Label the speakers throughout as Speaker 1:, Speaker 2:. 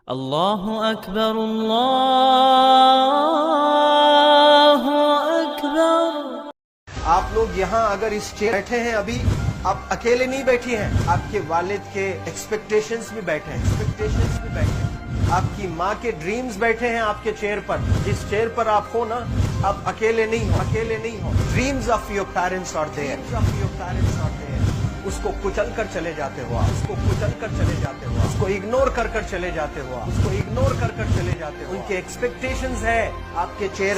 Speaker 1: اللہ اکبر اللہ اکبر۔
Speaker 2: آپ لوگ یہاں اگر اس چیئر بیٹھے ہیں ابھی، آپ اکیلے نہیں بیٹھی ہیں، آپ کے والد کے ایکسپیکٹیشنز بھی بیٹھے ہیں، آپ کی ماں کے ڈریمز بیٹھے ہیں آپ کے چیئر پر۔ جس چیئر پر آپ ہو نا، آپ اکیلے نہیں ہو، dreams of your parents are there, اس کو کچل کر چلے جاتے ہو آپ، اس کو اگنور کر چلے جاتے ہو، ان کے ایکسپیکٹیشنز ہے آپ کے چیئر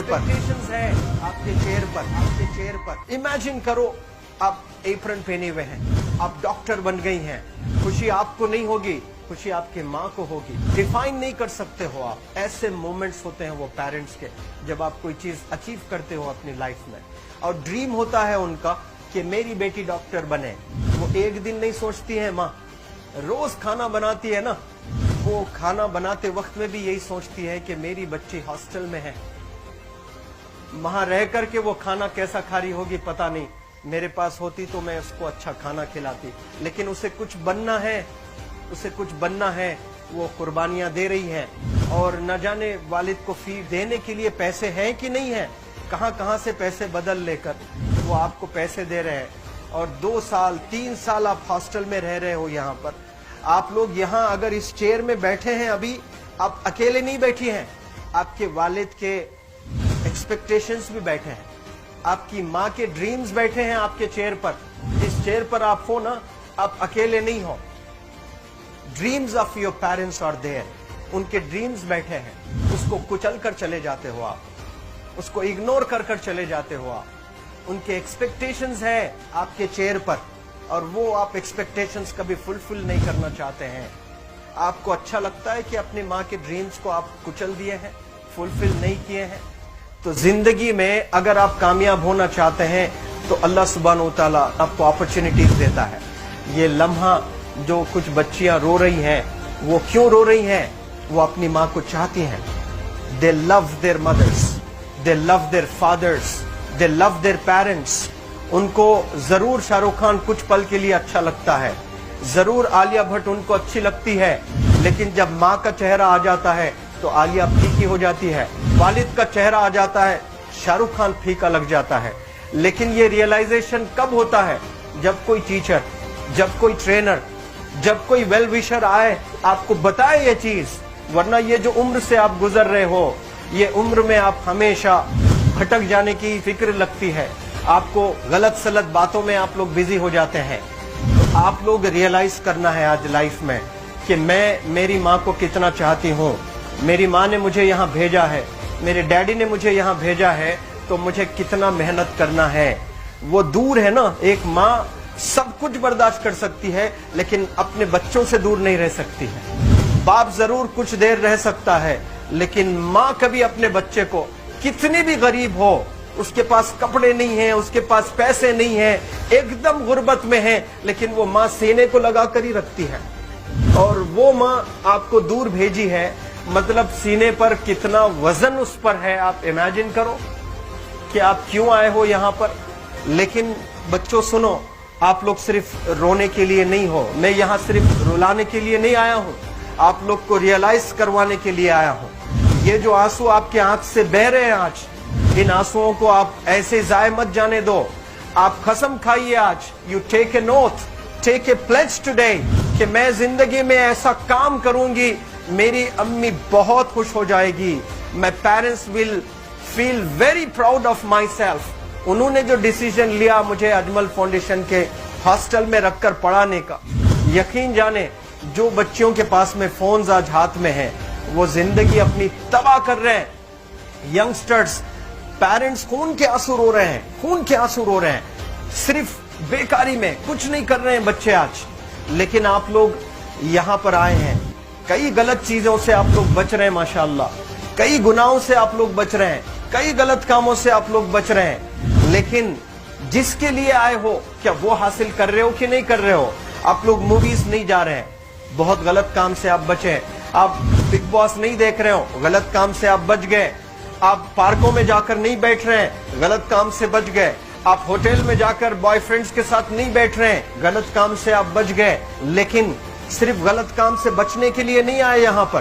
Speaker 2: پر، امیجن کرو آپ ایپرن پہنے ہوئے ہیں، آپ ڈاکٹر بن گئی ہیں، خوشی آپ کو نہیں ہوگی، خوشی آپ کے ماں کو ہوگی، ڈیفائن نہیں کر سکتے ہو آپ۔ ایسے مومنٹس ہوتے ہیں وہ پیرنٹس کے، جب آپ کوئی چیز اچیو کرتے ہو اپنی لائف میں، اور ڈریم ہوتا ہے ان کا کہ میری بیٹی ڈاکٹر بنے۔ وہ ایک دن نہیں سوچتی ہے ماں، روز کھانا بناتی ہے نا، وہ کھانا بناتے وقت میں بھی یہی سوچتی ہے کہ میری بچی ہاسٹل میں ہے، وہاں رہ کر کے وہ کھانا کیسا کھا رہی ہوگی پتہ نہیں، میرے پاس ہوتی تو میں اس کو اچھا کھانا کھلاتی، لیکن اسے کچھ بننا ہے، وہ قربانیاں دے رہی ہے، اور نہ جانے والد کو فی دینے کے لیے پیسے ہیں کہ نہیں ہیں، کہاں سے پیسے بدل لے کر وہ آپ کو پیسے دے رہے ہیں، اور 2 سال 3 سال آپ ہاسٹل میں رہ رہے ہو یہاں پر۔ آپ لوگ یہاں اگر اس چیئر میں بیٹھے ہیں ابھی، آپ اکیلے نہیں بیٹھی ہیں، آپ کے والد کے ایکسپیکٹیشنز بھی بیٹھے ہیں، آپ کی ماں کے ڈریمز بیٹھے ہیں آپ کے چیئر پر۔ جس چیئر پر آپ ہو نا، آپ اکیلے نہیں ہو، dreams of your parents are there, ان کے ڈریمز بیٹھے ہیں، اس کو کچل کر چلے جاتے ہو آپ، اس کو اگنور کر چلے جاتے ہو آپ۔ ان کے ایکسپیکٹیشنز ہے آپ کے چیئر پر، اور وہ آپ ایکسپیکٹیشنز کبھی فلفل نہیں کرنا چاہتے ہیں۔ آپ کو اچھا لگتا ہے کہ اپنی ماں کے ڈریمز کو آپ کچل دیے ہیں، فلفل نہیں کیے ہیں۔ تو زندگی میں اگر آپ کامیاب ہونا چاہتے ہیں تو اللہ سبحانہ و تعالیٰ آپ کو اپرچونٹیز دیتا ہے۔ یہ لمحہ جو کچھ بچیاں رو رہی ہیں، وہ کیوں رو رہی ہیں؟ وہ اپنی ماں کو چاہتی ہیں۔ They love their mothers, they love their fathers, they love their parents۔ ان کو ضرور شاہ رخ خان کچھ پل کے لیے اچھا لگتا ہے، ضرور عالیہ بھٹ ان کو اچھی لگتی ہے، لیکن جب ماں کا چہرہ آ جاتا ہے تو عالیہ پھیکی ہو جاتی ہے، والد کا چہرہ آ جاتا ہے شاہ رخ خان پھیکا لگ جاتا ہے۔ لیکن یہ ریئلائزیشن کب ہوتا ہے؟ جب کوئی ٹیچر، جب کوئی ٹرینر، جب کوئی ویل وشر آئے آپ کو بتائے یہ چیز، ورنہ یہ جو عمر سے آپ گزر رہے ہو، یہ عمر میں آپ ہمیشہ بھٹک جانے کی فکر لگتی ہے، آپ کو غلط سلط باتوں میں آپ لوگ بزی ہو جاتے ہیں۔ آپ لوگ ریئلائز کرنا ہے آج لائف میں کہ میں میری ماں کو کتنا چاہتی ہوں، میری ماں نے مجھے یہاں بھیجا ہے، میرے ڈیڈی نے مجھے یہاں بھیجا ہے، تو مجھے کتنا محنت کرنا ہے۔ وہ دور ہے نا، ایک ماں سب کچھ برداشت کر سکتی ہے لیکن اپنے بچوں سے دور نہیں رہ سکتی ہے۔ باپ ضرور کچھ دیر رہ سکتا ہے، لیکن ماں کبھی اپنے بچے کو، کتنی بھی غریب ہو، اس کے پاس کپڑے نہیں ہیں، اس کے پاس پیسے نہیں ہیں، ایک دم غربت میں ہے، لیکن وہ ماں سینے کو لگا کر ہی رکھتی ہے۔ اور وہ ماں آپ کو دور بھیجی ہے، مطلب سینے پر کتنا وزن اس پر ہے، آپ امیجن کرو کہ آپ کیوں آئے ہو یہاں پر۔ لیکن بچوں سنو، آپ لوگ صرف رونے کے لیے نہیں ہو، میں یہاں صرف رلانے کے لیے نہیں آیا ہوں، آپ لوگ کو ریئلائز کروانے کے لیے آیا ہوں۔ یہ جو آنسو آپ کے آنکھ سے بہ رہے ہیں آج، ان آنسوؤں کو آپ ایسے ضائع مت جانے دو۔ آپ قسم کھائیے آج، you take a note, take a pledge today, کہ میں زندگی میں ایسا کام کروں گی میری امی بہت خوش ہو جائے گی، my parents will feel very proud of myself. انہوں نے جو ڈیسیژن لیا مجھے اجمل فاؤنڈیشن کے ہاسٹل میں رکھ کر پڑھانے کا، یقین جانے جو بچیوں کے پاس میں فونز آج ہاتھ میں ہیں وہ زندگی اپنی تباہ کر رہے ہیں۔ ینگسٹرز، پیرنٹس خون کے آنسو رو رہے ہیں، صرف بیکاری میں کچھ نہیں کر رہے ہیں بچے آج۔ لیکن آپ لوگ یہاں پر آئے ہیں، کئی غلط چیزوں سے آپ لوگ بچ رہے ہیں ماشاءاللہ، کئی گناہوں سے آپ لوگ بچ رہے ہیں، کئی غلط کاموں سے آپ لوگ بچ رہے ہیں، لیکن جس کے لیے آئے ہو کیا وہ حاصل کر رہے ہو کہ نہیں کر رہے ہو؟ آپ لوگ موویز نہیں جا رہے ہیں، بہت غلط کام سے آپ بچے۔ آپ بگ باس نہیں دیکھ رہے ہو، غلط کام سے آپ بچ گئے۔ آپ پارکوں میں جا کر نہیں بیٹھ رہے ہیں، غلط کام سے بچ گئے۔ آپ ہوٹل میں جا کر بوائے فرینڈز کے ساتھ نہیں بیٹھ رہے ہیں، غلط کام سے آپ بچ گئے۔ لیکن صرف غلط کام سے بچنے کے لیے نہیں آئے یہاں پر،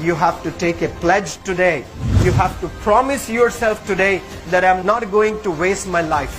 Speaker 2: You have to take a pledge today. You have to promise yourself today that I'm not going to waste my life.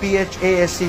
Speaker 2: PHASE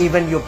Speaker 2: even your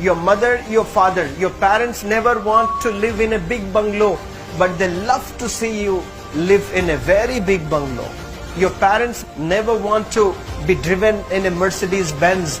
Speaker 2: Your mother, your father, your parents never want to live in a big bungalow, but they love to see you live in a very big bungalow. Your parents never want to be driven in a Mercedes Benz.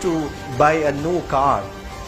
Speaker 2: to buy a new car.